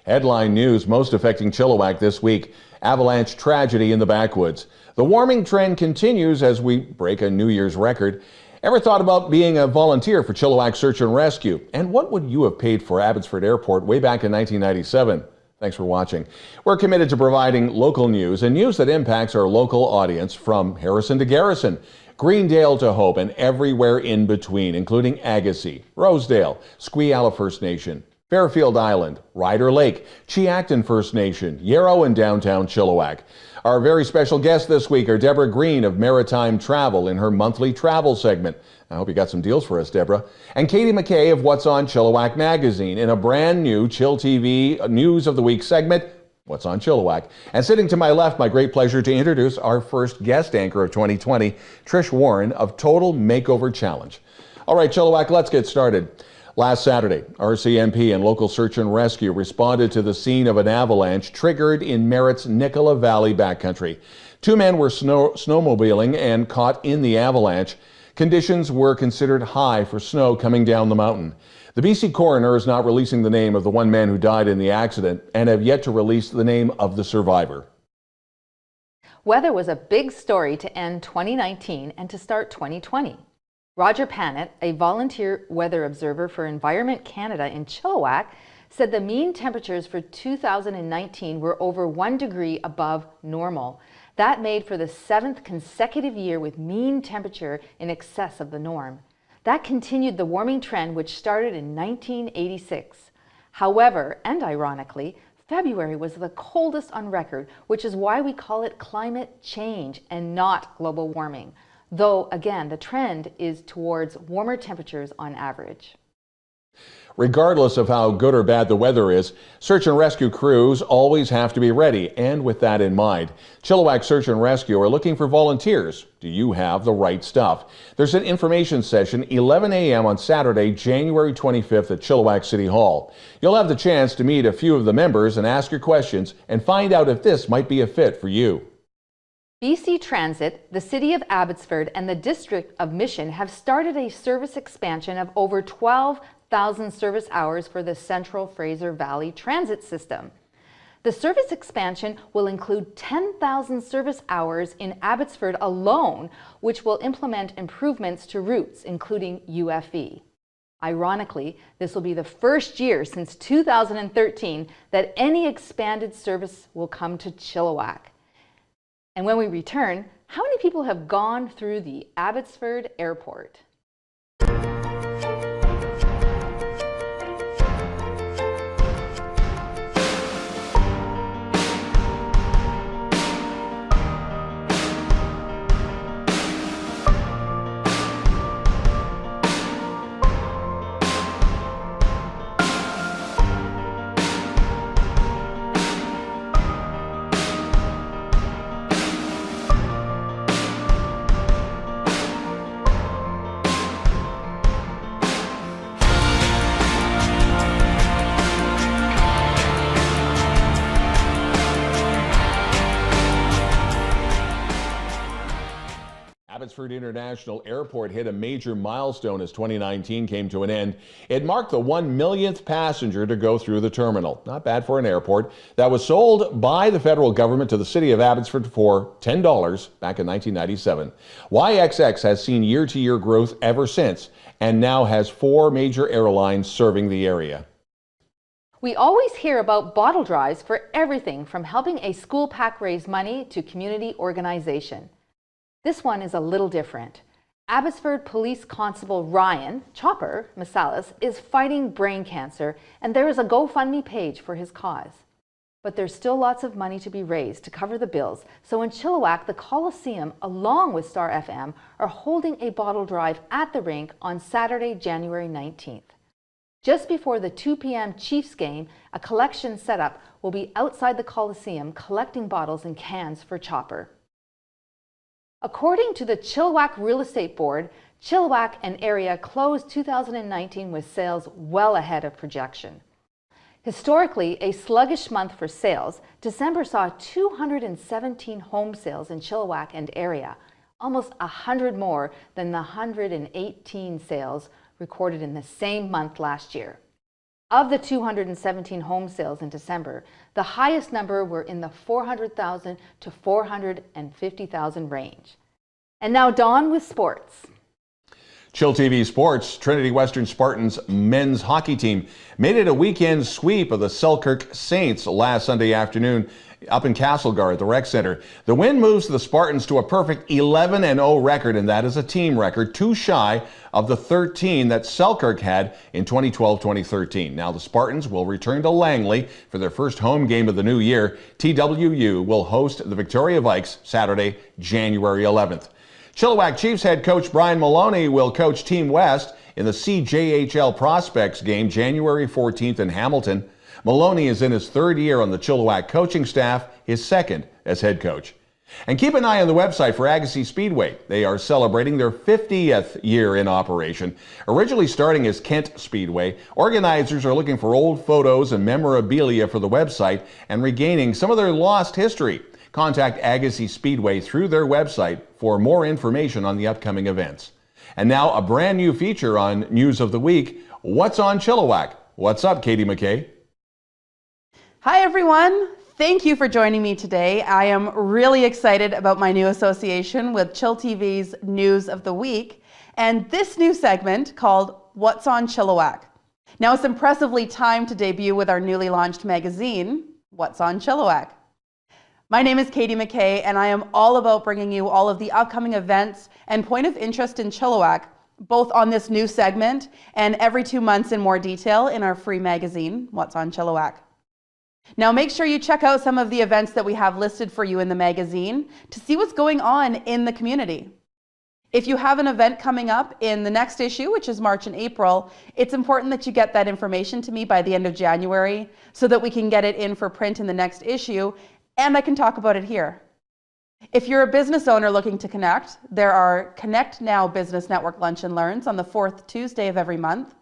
Headline news most affecting Chilliwack this week: Avalanche tragedy in the backwoods. The warming trend continues as we break a New Year's record. Ever thought about being a volunteer for Chilliwack Search and Rescue? And what would you have paid for Abbotsford Airport way back in 1997? Thanks for watching. We're committed to providing local news and news that impacts our local audience, from Harrison to Garrison, Greendale to Hope, and everywhere in between, including Agassiz, Rosedale, Squeala First Nation, Fairfield Island, Ryder Lake, Chiacton First Nation, Yarrow, and downtown Chilliwack. Our very special guests this week are Debora Green of Maritime Travel in her monthly travel segment. I hope you got some deals for us, Debora. And Katie McKay of What's on Chilliwack magazine in a brand new chillTV News of the Week segment, What's on Chilliwack. And sitting to my left, my great pleasure to introduce our first guest anchor of 2020, Trish Warren of Total Makeover Challenge. All right, Chilliwack, let's get started. Last Saturday, RCMP and local search and rescue responded to the scene of an avalanche triggered in Merritt's Nicola Valley backcountry. Two men were snowmobiling and caught in the avalanche. Conditions were considered high for snow coming down the mountain. The BC coroner is not releasing the name of the one man who died in the accident and have yet to release the name of the survivor. Weather was a big story to end 2019 and to start 2020. Roger Panet, a volunteer weather observer for Environment Canada in Chilliwack, said the mean temperatures for 2019 were over 1 degree above normal. That made for the 7th consecutive year with mean temperature in excess of the norm. That continued the warming trend, which started in 1986. However, and ironically, February was the coldest on record, which is why we call it climate change and not global warming. Though, again, the trend is towards warmer temperatures on average. Regardless of how good or bad the weather is, search and rescue crews always have to be ready. And with that in mind, Chilliwack Search and Rescue are looking for volunteers. Do you have the right stuff? There's an information session 11 a.m. on Saturday, January 25th at Chilliwack City Hall. You'll have the chance to meet a few of the members and ask your questions and find out if this might be a fit for you. BC Transit, the City of Abbotsford, and the District of Mission have started a service expansion of over 12,000 service hours for the Central Fraser Valley Transit System. The service expansion will include 10,000 service hours in Abbotsford alone, which will implement improvements to routes, including UFE. Ironically, this will be the first year since 2013 that any expanded service will come to Chilliwack. And when we return, how many people have gone through the Abbotsford Airport? Abbotsford International Airport hit a major milestone as 2019 came to an end. It marked the 1 millionth passenger to go through the terminal. Not bad for an airport that was sold by the federal government to the city of Abbotsford for $10 back in 1997. YXX has seen year-to-year growth ever since and now has 4 major airlines serving the area. We always hear about bottle drives for everything from helping a school pack raise money to community organization. This one is a little different. Abbotsford Police Constable Ryan Chopper Masalas is fighting brain cancer, and there is a GoFundMe page for his cause. But there's still lots of money to be raised to cover the bills, so in Chilliwack, the Coliseum, along with Star FM, are holding a bottle drive at the rink on Saturday, January 19th. Just before the 2 p.m. Chiefs game, a collection setup will be outside the Coliseum collecting bottles and cans for Chopper. According to the Chilliwack Real Estate Board, Chilliwack and area closed 2019 with sales well ahead of projection. Historically, a sluggish month for sales, December saw 217 home sales in Chilliwack and area, almost 100 more than the 118 sales recorded in the same month last year. Of the 217 home sales in December, the highest number were in the 400,000 to 450,000 range. And now Don with sports. chillTV Sports, Trinity Western Spartans men's hockey team made it a weekend sweep of the Selkirk Saints last Sunday afternoon up in Castlegar at the Rec Center. The win moves the Spartans to a perfect 11-0 record, and that is a team record, too shy of the 13 that Selkirk had in 2012-2013. Now the Spartans will return to Langley for their first home game of the new year. TWU will host the Victoria Vikes Saturday, January 11th. Chilliwack Chiefs head coach Brian Maloney will coach Team West in the CJHL Prospects game January 14th in Hamilton. Maloney is in his third year on the Chilliwack coaching staff, his second as head coach. And keep an eye on the website for Agassiz Speedway. They are celebrating their 50th year in operation. Originally starting as Kent Speedway, organizers are looking for old photos and memorabilia for the website and regaining some of their lost history. Contact Agassiz Speedway through their website for more information on the upcoming events. And now a brand new feature on News of the Week, What's on Chilliwack? What's up, Katie McKay? Hi everyone, thank you for joining me today. I am really excited about my new association with chillTV's News of the Week and this new segment called What's on Chilliwack. Now it's impressively timed to debut with our newly launched magazine, What's on Chilliwack. My name is Katie McKay and I am all about bringing you all of the upcoming events and point of interest in Chilliwack, both on this new segment and every 2 months in more detail in our free magazine, What's on Chilliwack. Now make sure you check out some of the events that we have listed for you in the magazine to see what's going on in the community. If you have an event coming up in the next issue, which is March and April, it's important that you get that information to me by the end of January so that we can get it in for print in the next issue and I can talk about it here. If you're a business owner looking to connect, there are Connect Now Business Network Lunch and Learns on the 4th Tuesday of every month.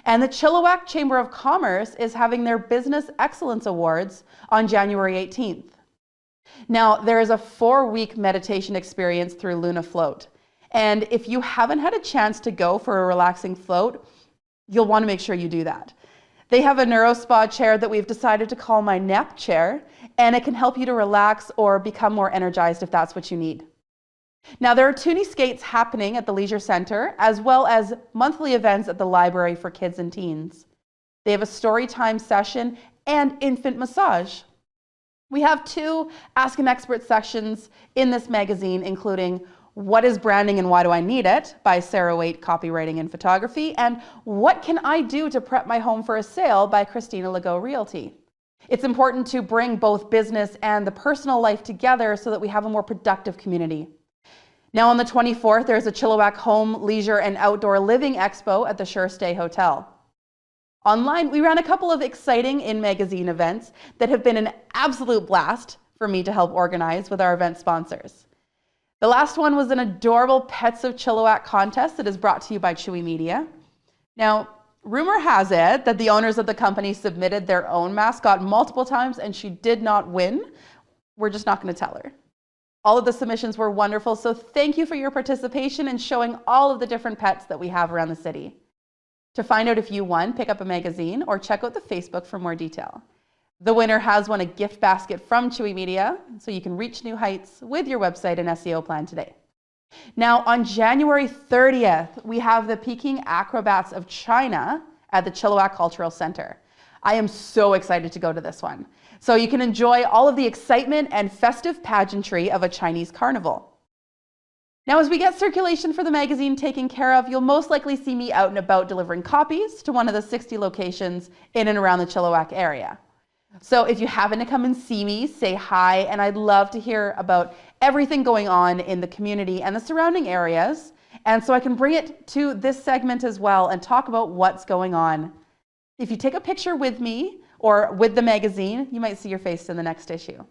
And the Chilliwack Chamber of Commerce is having their Business Excellence Awards on January 18th. Now, there is a 4-week meditation experience through Luna Float. And if you haven't had a chance to go for a relaxing float, you'll want to make sure you do that. They have a neuro spa chair that we've decided to call my nap chair, and it can help you to relax or become more energized if that's what you need. Now, there are toonie skates happening at the Leisure Centre, as well as monthly events at the library for kids and teens. They have a story time session and infant massage. We have 2 Ask an Expert sections in this magazine, including What is Branding and Why Do I Need It? By Sarah Waite, Copywriting and Photography, and What Can I Do to Prep My Home for a Sale? By Christina Legault Realty. It's important to bring both business and the personal life together so that we have a more productive community. Now on the 24th, there's a Chilliwack Home, Leisure and Outdoor Living Expo at the Sure Stay Hotel. Online, we ran a couple of exciting in-magazine events that have been an absolute blast for me to help organize with our event sponsors. The last one was an adorable Pets of Chilliwack contest that is brought to you by Chewy Media. Now, rumor has it that the owners of the company submitted their own mascot multiple times and she did not win. We're just not going to tell her. All of the submissions were wonderful, so thank you for your participation and showing all of the different pets that we have around the city. To find out if you won, pick up a magazine or check out the Facebook for more detail. The winner has won a gift basket from Chewy Media, so you can reach new heights with your website and SEO plan today. Now, on January 30th, we have the Peking Acrobats of China at the Chilliwack Cultural Center. I am so excited to go to this one. So you can enjoy all of the excitement and festive pageantry of a Chinese carnival. Now, as we get circulation for the magazine taken care of, you'll most likely see me out and about delivering copies to one of the 60 locations in and around the Chilliwack area. So if you happen to come and see me, say hi, and I'd love to hear about everything going on in the community and the surrounding areas. And so I can bring it to this segment as well and talk about what's going on. If you take a picture with me or with the magazine, you might see your face in the next issue.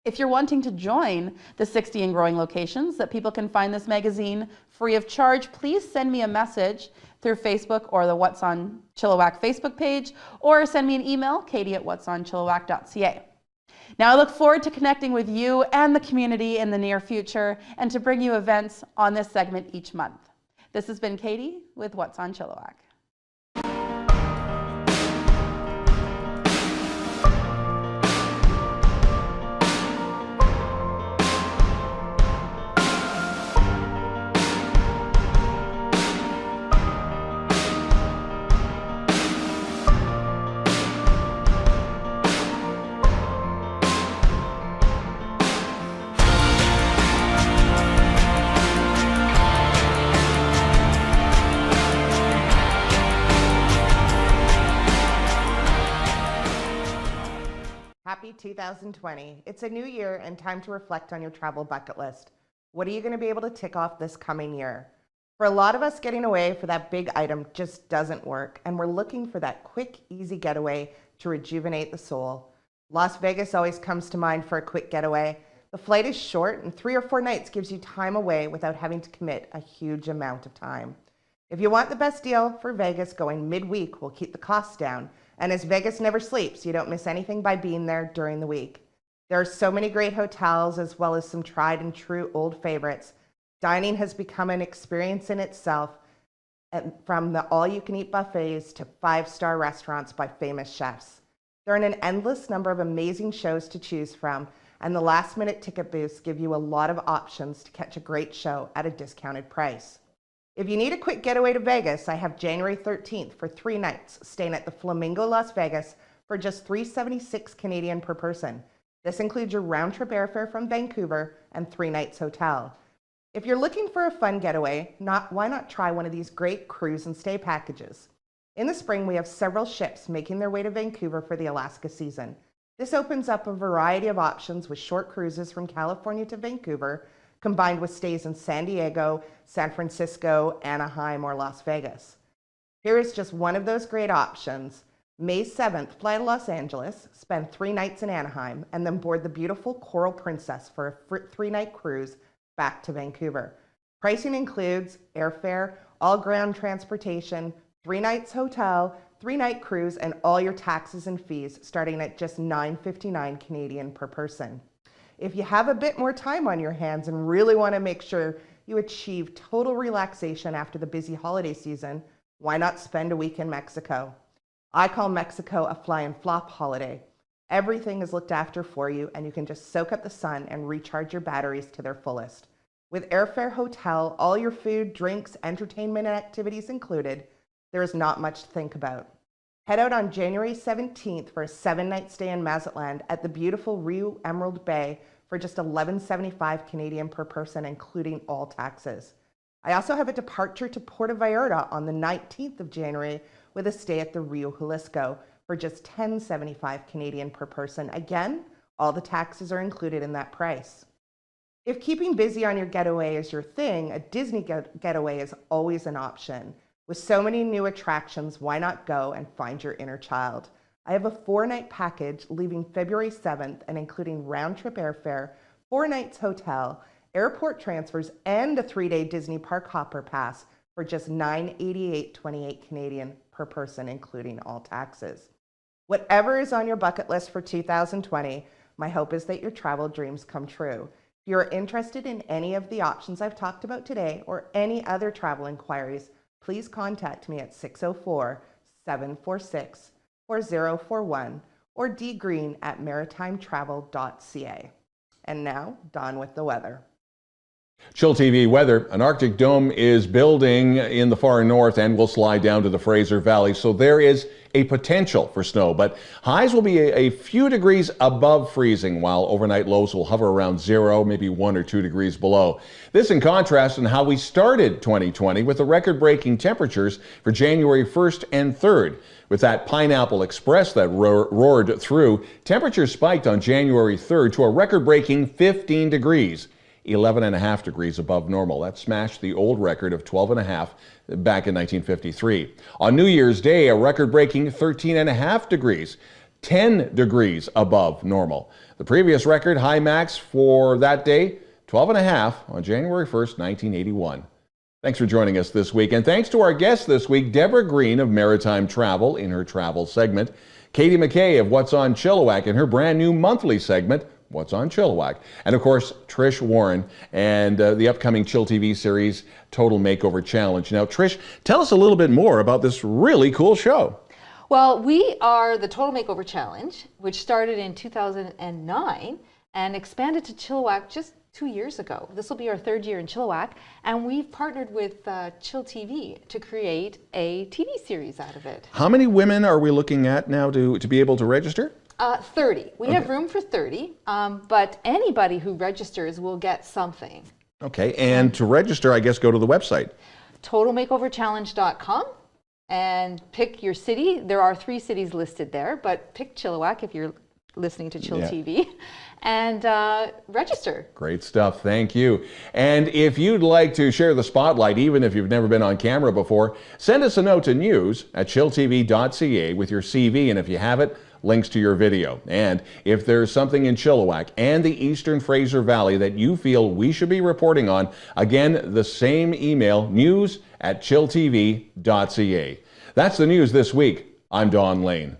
If you're wanting to join the 60 and growing locations that people can find this magazine free of charge, please send me a message through Facebook or the What's on Chilliwack Facebook page, or send me an email, katie@whatsonchilliwack.ca. Now I look forward to connecting with you and the community in the near future and to bring you events on this segment each month. This has been Katie with What's on Chilliwack. Happy 2020. It's a new year and time to reflect on your travel bucket list. What are you going to be able to tick off this coming year? For a lot of us, getting away for that big item just doesn't work, and we're looking for that quick, easy getaway to rejuvenate the soul. Las Vegas always comes to mind for a quick getaway. The flight is short, and 3 or 4 nights gives you time away without having to commit a huge amount of time. If you want the best deal for Vegas, going midweek will keep the costs down. And as Vegas never sleeps, you don't miss anything by being there during the week. There are so many great hotels, as well as some tried and true old favorites. Dining has become an experience in itself, from the all-you-can-eat buffets to 5-star restaurants by famous chefs. There are an endless number of amazing shows to choose from, and the last-minute ticket booths give you a lot of options to catch a great show at a discounted price. If you need a quick getaway to Vegas, I have January 13th for 3 nights, staying at the Flamingo Las Vegas for just $376 Canadian per person. This includes your round-trip airfare from Vancouver and 3 nights hotel. If you're looking for a fun getaway, why not try one of these great cruise and stay packages? In the spring, we have several ships making their way to Vancouver for the Alaska season. This opens up a variety of options with short cruises from California to Vancouver, combined with stays in San Diego, San Francisco, Anaheim, or Las Vegas. Here is just one of those great options. May 7th, fly to Los Angeles, spend 3 nights in Anaheim, and then board the beautiful Coral Princess for a 3-night cruise back to Vancouver. Pricing includes airfare, all ground transportation, 3 nights hotel, 3-night cruise, and all your taxes and fees, starting at just $9.59 Canadian per person. If you have a bit more time on your hands and really want to make sure you achieve total relaxation after the busy holiday season, why not spend a week in Mexico? I call Mexico a fly and flop holiday. Everything is looked after for you, and you can just soak up the sun and recharge your batteries to their fullest. With airfare, hotel, all your food, drinks, entertainment, and activities included, there is not much to think about. Head out on January 17th for a 7-night stay in Mazatlan at the beautiful Rio Emerald Bay for just $11.75 Canadian per person, including all taxes. I also have a departure to Puerto Vallarta on the 19th of January with a stay at the Rio Jalisco for just $10.75 Canadian per person. Again, all the taxes are included in that price. If keeping busy on your getaway is your thing, a Disney getaway is always an option. With so many new attractions, why not go and find your inner child? I have a 4-night package leaving February 7th and including round-trip airfare, 4 nights hotel, airport transfers, and a 3-day Disney Park Hopper Pass for just $988.28 Canadian per person, including all taxes. Whatever is on your bucket list for 2020, my hope is that your travel dreams come true. If you're interested in any of the options I've talked about today or any other travel inquiries, please contact me at 604-746-4041 or dgreen@maritimetravel.ca. And now, Don with the weather. chillTV weather. An Arctic dome is building in the far north and will slide down to the Fraser Valley, so there is a potential for snow, but highs will be a few degrees above freezing, while overnight lows will hover around 0, maybe 1 or 2 degrees below. This in contrast on how we started 2020 with the record-breaking temperatures for January 1st and 3rd. With that Pineapple Express that roared through, temperatures spiked on January 3rd to a record-breaking 15 degrees. 11.5 degrees above normal. That smashed the old record of 12.5 back in 1953. On New Year's Day, a record-breaking 13.5 degrees, 10 degrees above normal. The previous record high max for that day, 12.5 on January 1st, 1981. Thanks for joining us this week, and thanks to our guest this week, Debora Green of Maritime Travel in her travel segment, Katie McKay of What's on Chilliwack in her brand new monthly segment, What's on Chilliwack, and of course Trish Warren and the upcoming chillTV series Total Makeover Challenge. Now Trish, tell us a little bit more about this really cool show. Well, we are the Total Makeover Challenge, which started in 2009 and expanded to Chilliwack just 2 years ago. This will be our 3rd year in Chilliwack, and we've partnered with chillTV to create a TV series out of it. How many women are we looking at now to be able to register? 30. We have room for 30, but anybody who registers will get something. Okay, and to register, I guess go to the website. TotalMakeoverChallenge.com and pick your city. There are 3 cities listed there, but pick Chilliwack if you're listening to chillTV and register. Great stuff. Thank you. And if you'd like to share the spotlight, even if you've never been on camera before, send us a note to news@chilltv.ca with your CV, and if you have it, links to your video. And if there's something in Chilliwack and the Eastern Fraser Valley that you feel we should be reporting on, again, the same email, news@chilltv.ca. That's the news this week. I'm Don Lehn.